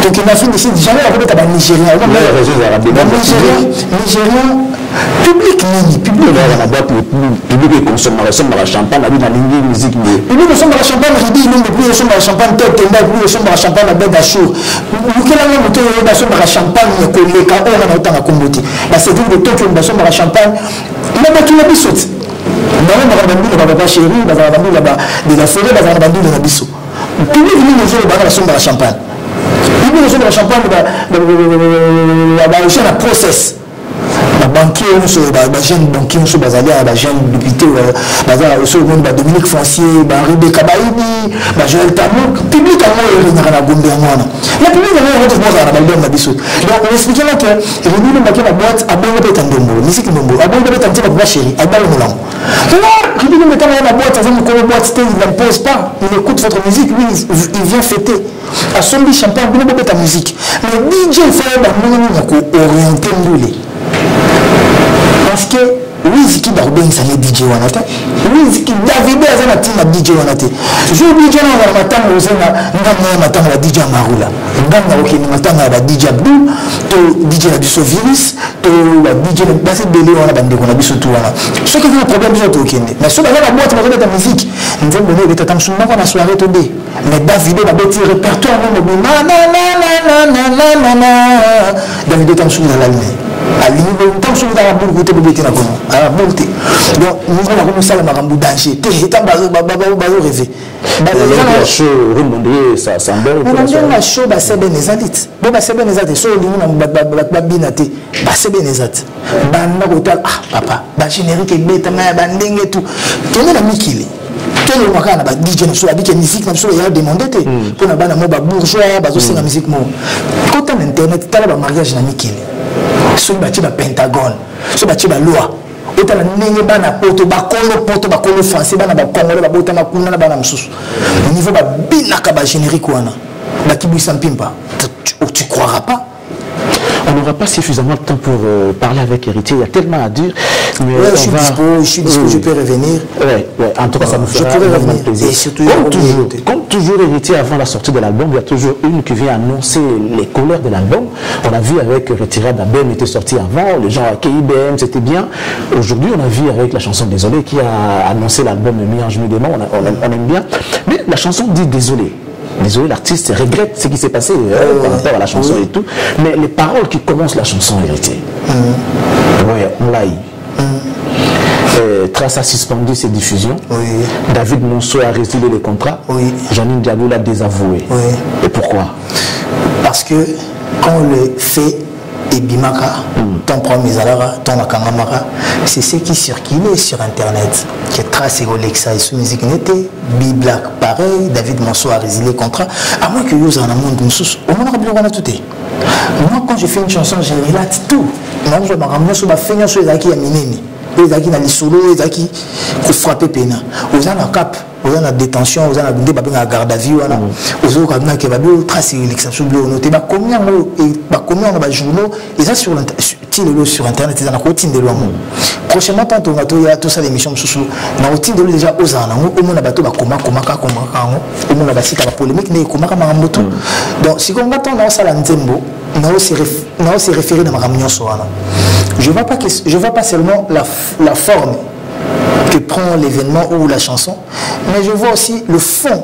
Donc en Afrique d'ici jamais on kobeta ba nigérien. Nigérien public nini public na boîte public consomme la champagne la ligne musique public consomme la champagne je dis non plus consomme la champagne tête tenda plus consomme la champagne la bête d'achour vous quel est le moteur de consomme la champagne que les cas on a autant à comboter la c'est dire de tout que consomme la champagne mais pas tout le bisou non on va demander la baba chérie on va demander là-bas de la forêt on va demander de la bisou public nous nous va la somme la champagne public consomme la champagne la process banquier les jeunes banquiers les jeunes députés Dominique Foncier Rebecca Baïbi Joël Tamou public à moi il y a la bombe à moi la public à moi on va dans la biso donc on explique là que il y a la boîte à bon peut être ndombo musique ndombo à bon peut être un petit peu chéri à balle moulin non il dit mais quand la boîte ça me comme boîte il n'impose pas il écoute votre musique lui il vient fêter à son champagne il peut être musique mais DJ il faut orienter nous parce que Wiziki Darben ça les DJ wanata Wiziki David azana tina DJ wanate je DJ na matanga usena ngana matanga la DJ Marula ngana okini matanga la DJ Abdou to DJ la biso virus to la DJ la base belé wana bande ko na biso tout wana ce que le problème c'est to okende mais ce que la boîte ma de musique nous bonner de tam suma na soirée to dé mais David la bête répertoire David tam suma la ligne à l'université tant que vous avez beaucoup de bébés là à monter donc nous allons commencer à marambu danger t'es tant bazo rêver la show remonter ça semble la show bah c'est ben ezalite bon bah c'est ben ezalite so lingi na binate bah c'est ben ezalite banda kotal ah papa bah générique beta ma bandenge tout tenez la mikili tenez le makana bah DJ na so abike musique na so ya demander te pour na bana mo ba bourgeois bazo senga musique mo quand on internet tala ba mariage na mikili ceux qui bâtissent le Pentagone, ceux qui bâtissent la loi. Et tu as un bana poto, bakolo français, bana congolais, babota makuna, bana msous. Le niveau ba binaka ba générique wana. Ba kibu sampimpa. Tu croiras pas. On n'aura pas suffisamment de temps pour parler avec Héritier. Il y a tellement à dire. Mais ouais, je suis dispo, je peux revenir. Ouais. En tout cas, ça nous fera vraiment plaisir. Et surtout, comme toujours, Héritier, avant la sortie de l'album, il y a toujours une qui vient annoncer les couleurs de l'album. On a vu avec Retirade, BM était sorti avant, les gens à KIBM, c'était bien. Aujourd'hui, on a vu avec la chanson Désolé qui a annoncé l'album Miange Mudément, on aime bien. Mais la chanson dit Désolé. Désolé, l'artiste regrette ce qui s'est passé par rapport à la chanson et tout. Mais les paroles qui commencent la chanson, Héritier, ouais, on l'a eu. Trace a suspendu ses diffusions. Oui. David Monceau a résilié les contrats. Oui. Janine Diallo l'a désavoué. Oui. Et pourquoi? Parce que quand on le fait, et Bimaka, ton premier Zalara, ton Akangamara, c'est ce qui circulait sur Internet. Qui est tracé au Lexa et sous musique n'était, B-Black pareil, David Monceau a résilié le contrat. À moins que vous en avez un monde, au moins on a tout. Moi, quand je fais une chanson, je relate tout. Moi, je me fais une chanson qui est minée. Les gens qui ont les solos, les gens qui ont frappé Pena. Vous avez un cap, vous avez une détention, vous avez un garde à vue, vous avez un trace l'exception de l'eau. Combien on a journaux, et ça sur Internet, ils ont routine de l'eau. Prochainement, tant qu'on a tout ça, l'émission, la routine de l'eau déjà aux ans, au moins, on a bateau, au moins, on a cité la polémique, mais comment on a moto. Donc, si on attend dans ça, l'anzembo, on s'est référé dans ma réunion. Je ne vois pas seulement la forme que prend l'événement ou la chanson, mais je vois aussi le fond.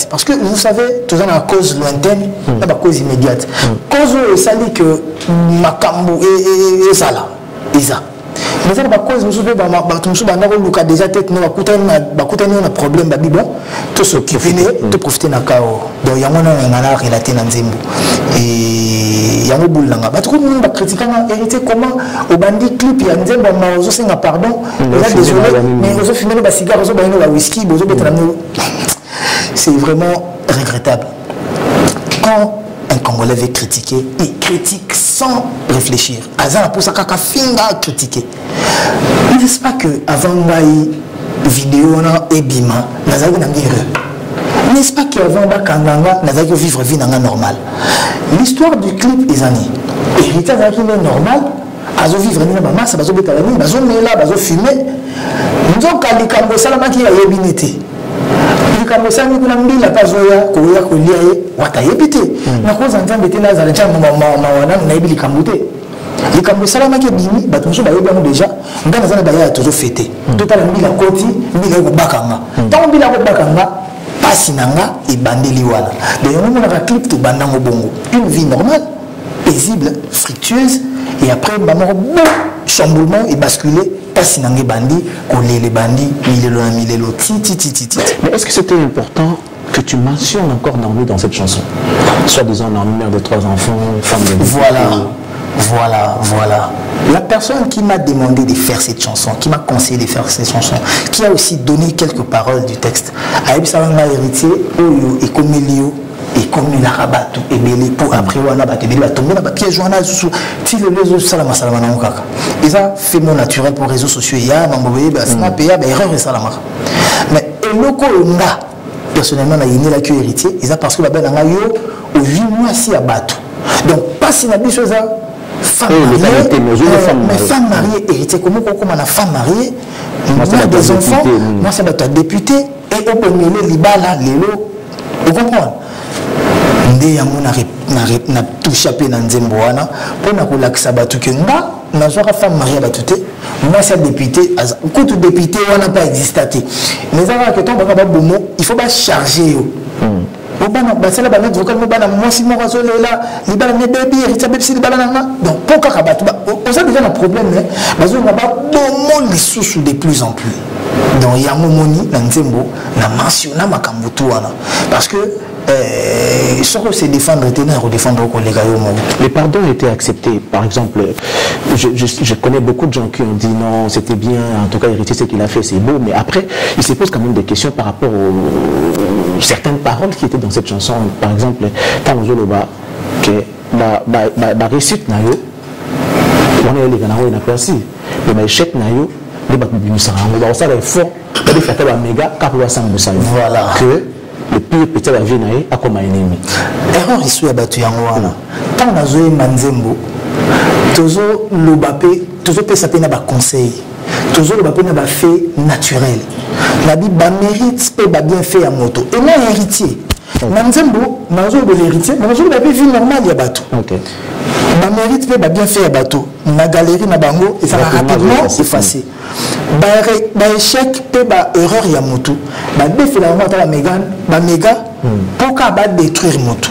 Parce que vous savez, tout ça, la cause lointaine, la cause immédiate. Cause où ça dit que Makambo et ça là, mais ça, la cause, nous sommes déjà tête, nous avons un problème, bon, tout ce qui finit, de profiter de la chaos. Donc, il y a un relaté dans Zembo. Et il y a un bout de langue. Tout le monde va critiquer comment au bandit clip, il y a un Zembo, on a pardon, désolé, mais on a fumé des cigares, on a des whisky, c'est vraiment regrettable. Quand un Congolais veut critiquer, il critique sans réfléchir. Azan pour ça qu'à finga critiquer. N'est-ce pas que avant une vidéo et bima, nazali na mire. N'est-ce pas qu'avant bakanganga, nazali vivre vie normale. L'histoire du clip est année. Héritier nazali est normal. Azo vivre ni na massa, bazo beta ni, bazo mela, bazo fumer. Nous avons kalikambo salama qui a yebinité. Comme ça, nous avons dit la page Koya Kolia, Wata Yébité. Nous avons entendu que nous avons dit que les Cambodgiens qui bini, batumso ba yeba déjà, ngana zana ba ya toujours fêté. Total mbila koti, mbila ko bakanga. Tant mbila ko bakanga, pasi nanga et bandeli wala. D'ailleurs, nous avons un clip de bandango bongo, une vie normale, paisible, fructueuse, et après maman bon chamboulement et basculer. Sinangé bandi, coller les bandits, milelo, ti. Mais est-ce que c'était important que tu mentionnes encore Naomi dans cette chanson? Soit disant Naomi, mère de 3 enfants, femme de... Voilà. La personne qui m'a demandé de faire cette chanson, qui m'a conseillé de faire cette chanson, qui a aussi donné quelques paroles du texte, Aïb Salama héritier, Oyo et Komélio, et comme il a rabattu et belé pour après on a battu il va tomber dans la piège on a sous si le réseau salama salama na okaka et ça fait mon naturel pour réseaux sociaux il y a mamboye ba snap ya ba erreur salama mais eloko nga personnellement na yini la que héritier et ça parce que ba ben nga yo au 8 mois si à battu donc pas si na biso ça femme mariée héritier comment on a femme mariée mère des enfants moi c'est notre député et au premier libala lelo vous comprenez ndé yango na touché pe na nzembo wana pona ko lakisa batu ke nga na zoka femme mariée batu te moi c'est député tout député wana pas existé mais ça que ton baba bomo il faut pas charger yo bana basela bana vocal mo bana moi si mo razole là libala ne bébé héritier bébé si libala na donc pourquoi ka batu on ça déjà un problème mais bazo na ba bomo lisusu de plus en plus donc yango moni na nzembo na mentiona makambo to wana parce que c'est défendre ou défendre les pardons étaient acceptés. Par exemple, je connais beaucoup de gens qui ont dit non, c'était bien, en tout cas, héritier, ce qu'il a fait, c'est beau, mais après, il se pose quand même des questions par rapport aux certaines paroles qui étaient dans cette chanson. Par exemple, Tamozoloba, que la réussite, on est les Ganaro et la Percy, mais l'échec, les Bakubinusara, on va ça, les fonds, les méga, voilà. Que le le pire petit la vie naïe à comme ennemi erreur ici ya batu yangoana tant na zoe manzembo tozo lobapé tozo pesa pe na ba conseil tozo lobapé na ba fait naturel la bi ba mérite pe ba bien fait à moto et moi héritier manzembo nazo de l'héritier nazo de la vie normale ya batu ba mérite pe ba bien fait à bateau na galerie na bango et ça va rapidement s'effacer ba échec pe ba erreur ya moto ba défaut la moto la méga pourquoi ba détruire moto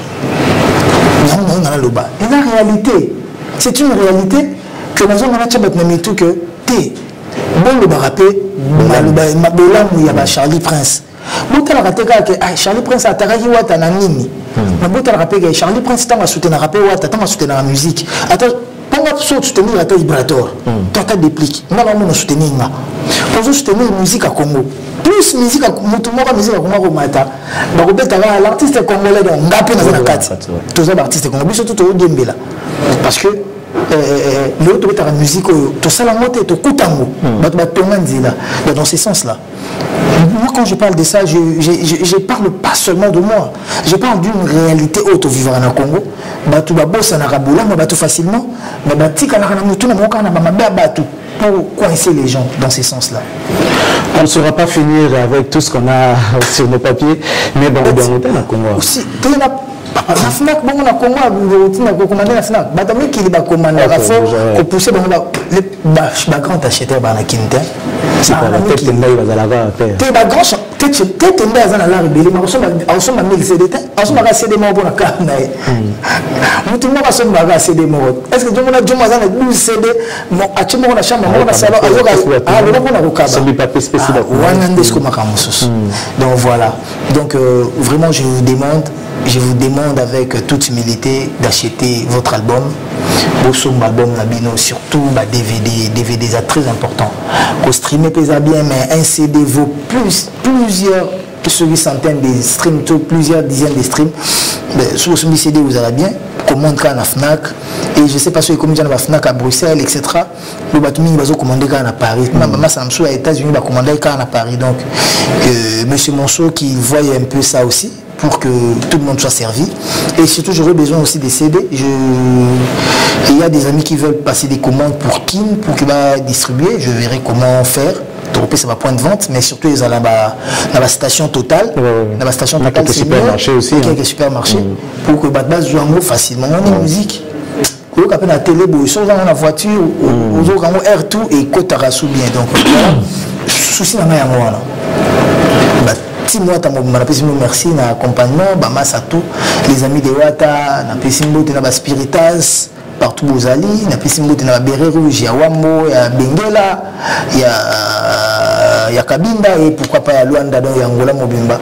non na loba et la réalité c'est une réalité que nous avons na tout que té bon le barapé ma bolamu ya ba Charlie Prince Bota la rateka que Charlie Prince a taraki wata na nini. Na bota la rappel que Charlie Prince t'a soutenir rappel wata t'a soutenir la musique. Attends, pour soutenir la vibrator. Toi déplique. Non non soutenir nga. Pour soutenir la musique à Congo. Plus musique à mutumora musique à Congo mata. Ba ko beta l'artiste congolais donc ngapé na kati. Tous les artistes congolais surtout au Dembela. Parce que l'autre est la musique tout ça la montée tout kutango dans ce sens là. Moi quand je parle de ça je parle pas seulement de moi, je parle d'une réalité auto vivre en Congo batu ba bossa na rabola ma batu facilement mais batika na mutu na moka na ba batu pour coincer les gens dans ce sens là. On ne saura pas finir avec tout ce qu'on a sur nos papiers mais bon bien monter na Congo aussi na FNAC bon na Congo na commander na FNAC batami ki ba commander la fo ko pousser ba grand acheteur ba na Kinta c'est pas la tête ndai ba za la te ba grand tête ndai za na la rebelle ma so ma mix CD aso ma CD mo bona ka na mutu mo ba so ma ga CD mo est-ce que jomo na za na 12 CD mo achimo na chambre mo na salon ayoga le ko na ko kaba c'est pas spécifique wana ndesko makamususu donc voilà donc vraiment je vous demande avec toute humilité d'acheter votre album. Votre album Labino, surtout DVD c'est très important. Pour streamer pesa bien, mais un CD vaut plusieurs centaines de streams, plusieurs dizaines de streams. Sur ce CD vous allez bien. Commande à la FNAC et je sais pas si comme il y a la FNAC à Bruxelles etc. Le bâtiment il va commander à Paris. Maman Samsung aux États-Unis va commander à Paris donc Monsieur Monceau qui voit un peu ça aussi. Pour que tout le monde soit servi. Et surtout, j'aurais besoin aussi des CD. Il y a des amis qui veulent passer des commandes pour Kim, pour qu'il va distribuer. Je verrai comment faire. Donc, ça va point de vente, mais surtout, ils ont dans la station Total. Dans la station Total, c'est supermarché aussi. Il y a quelques supermarchés. Pour que Batbas joue en gros facilement. On a musique. Quand on a la télé, on a la voiture, on a air tout et côte à rassou bien. Donc, voilà. Souci dans la main. Si moi merci na accompagnement bamasa tout les amis de Wata na pesimbo te na spiritas partout bozali na pesimbo te na beret rouge ya Wambo ya Bengela ya Kabinda et pourquoi pas ya Luanda donc ya Angola mobimba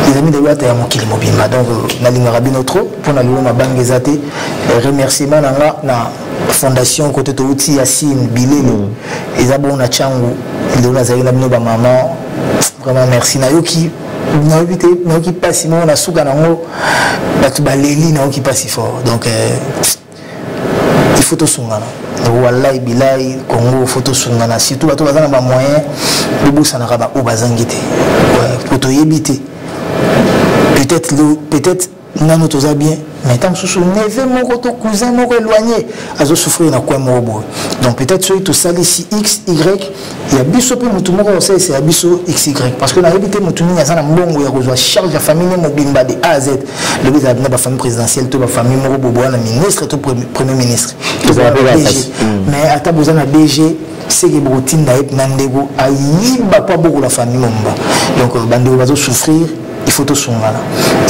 les amis de Wata ya mokili mobimba donc na lingara bino trop pour na lelo ma bangezate remerciement na fondation côté to outil Yassine Bilele ezabo na changu lelo na zali na bino ba maman vraiment merci na yoki qui passe on a souga nango batu baleli na qui passe fort donc il faut tout sungana wallahi billahi Congo photo sungana surtout batu bazana ba moyen de bossa na raba o bazangite photo yebité peut-être nano toza bien mais tant sous neve mon cousin mon éloigné azo souffrir na quoi mobo donc peut-être celui tout ça ici x y il y a biso pe mutu moko c'est abiso xy parce que na habité mutu ni azana mbongo ya kozwa charge ya famille mobimba de A à Z le biso na ba famille présidentielle to ba famille moko bobo na ministre to premier ministre mais ata bozana DG c'est que routine na ndego ayiba pas beaucoup la famille momba donc bandeko bazo souffrir il faut tout songala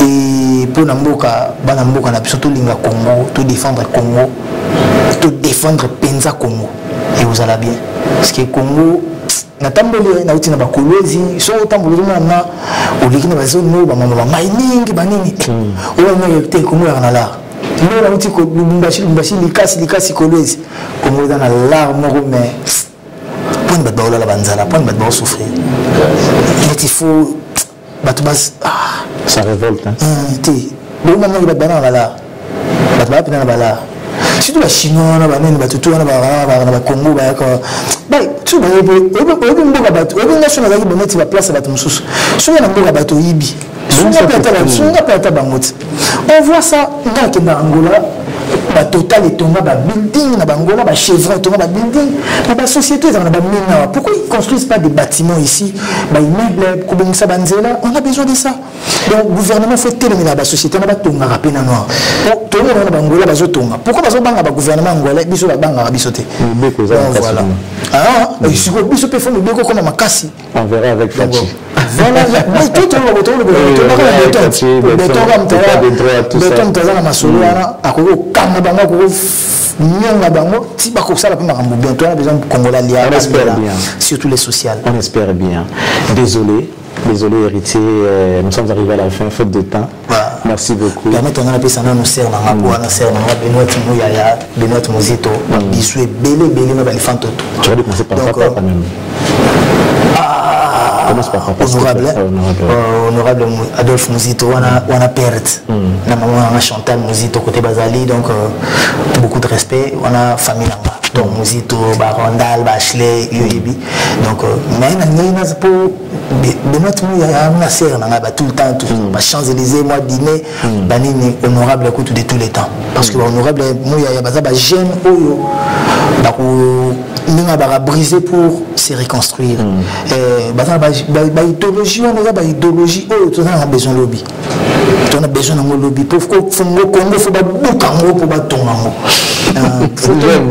et pour namboka bana mboka na biso to linga Congo to défendre Congo to défendre penza Congo et vous allez bien parce que Congo na tambole na utina ba kolwezi so tambole na oliki na bazo no ba mama mining banini o na yete Congo na la no na uti ko lumbashi likasi kolwezi Congo dans la moko mais point de baola la banzala point de ba souffrir il faut ça révolte hein bon maman il va banana là va pas bala surtout les chinois na banane batutu na ba Congo ba ko ba tu ba ebe mboka batu ebe national za ki boneti ba place batu mususu so na mboka batu yibi On voit ça dans Angola. Total et Tonga, building, Angola, Chevron, Tonga, building, la société, pourquoi ils ne construisent pas des bâtiments ici, immeubles, on a besoin de ça. Donc, le gouvernement fait terminer la société, on a Tonga, rapide, noir. Pourquoi le gouvernement angolais, il a voilà. On verra avec Tachi. Voilà, tout surtout les sociales. On espère bien. Désolé héritier, nous sommes arrivés à la fin, faute de temps. Merci beaucoup. Tu vas commencer par papa quand même. Honorable Adolphe Mouzito, on a perdu. La maman Chantal Mouzito côté Bazali, donc beaucoup de respect. On a famille là-bas. Donc Mouzito, Rondal, Bachelet, Yoyebi. Donc, mais tout le temps, Champs-Élysées, moi, dîner, Banini, honorable écoute de tous les temps. Parce que honorable, j'aime brisé pour se reconstruire. Idéologie, on a idéologie, on a besoin de lobby. On a besoin de lobby. Pour que le Congo, il faut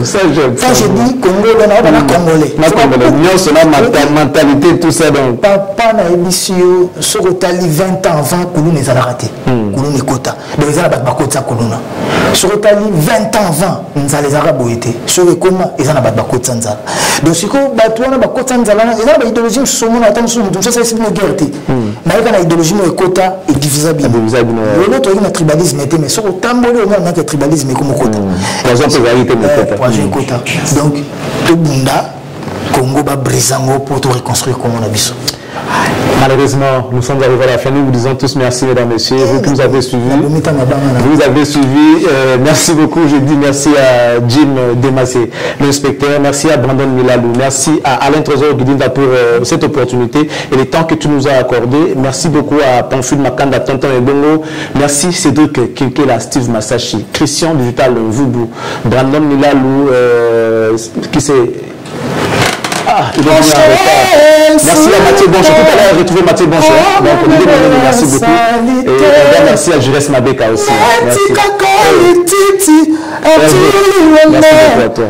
ça, j'ai dit Congo, on a Congolais. La mentalité, tout ça. Papa n'a émission sur le 20 ans avant que nous les avons raté. Kouloune et Kota. Donc, ils ont Kota Koulouna. Sur le 20 ans avant, nous avons les Arabes été. Sur le Koma, ils ont Kota Nzala. Donc, si vous avez Kota Nzala, ils ont l'idéologie de ce monde, c'est une guerre. Mais il y a l'idéologie de Kota et divisable. L'autre, il y a le tribalisme, mais sur le tambour, il y a le tribalisme comme Kota. Donc, tout le monde, Congo va briser pour tout reconstruire comme on a vu. Malheureusement, nous sommes arrivés à la fin. Nous vous disons tous merci, mesdames, messieurs. Vous qui nous avez suivis. Vous avez suivi. Merci beaucoup. Je dis merci à Jim Demassé, l'inspecteur. Merci à Brandon Milalou. Merci à Alain Trésor Guidinda pour cette opportunité et le temps que tu nous as accordé. Merci beaucoup à Pamphile Makanda, Tonton Ebongo. Merci Cédric Kinkela, Steve Massachi, Christian Digital Vubu, Brandon Milalou, qui s'est... il est venu en retard. Merci à Mathieu Boncho. Tout à l'heure, j'ai retrouvé Mathieu Boncho. Donc, merci beaucoup. Et merci à Jurès Mabeka aussi. Merci. Merci beaucoup à toi.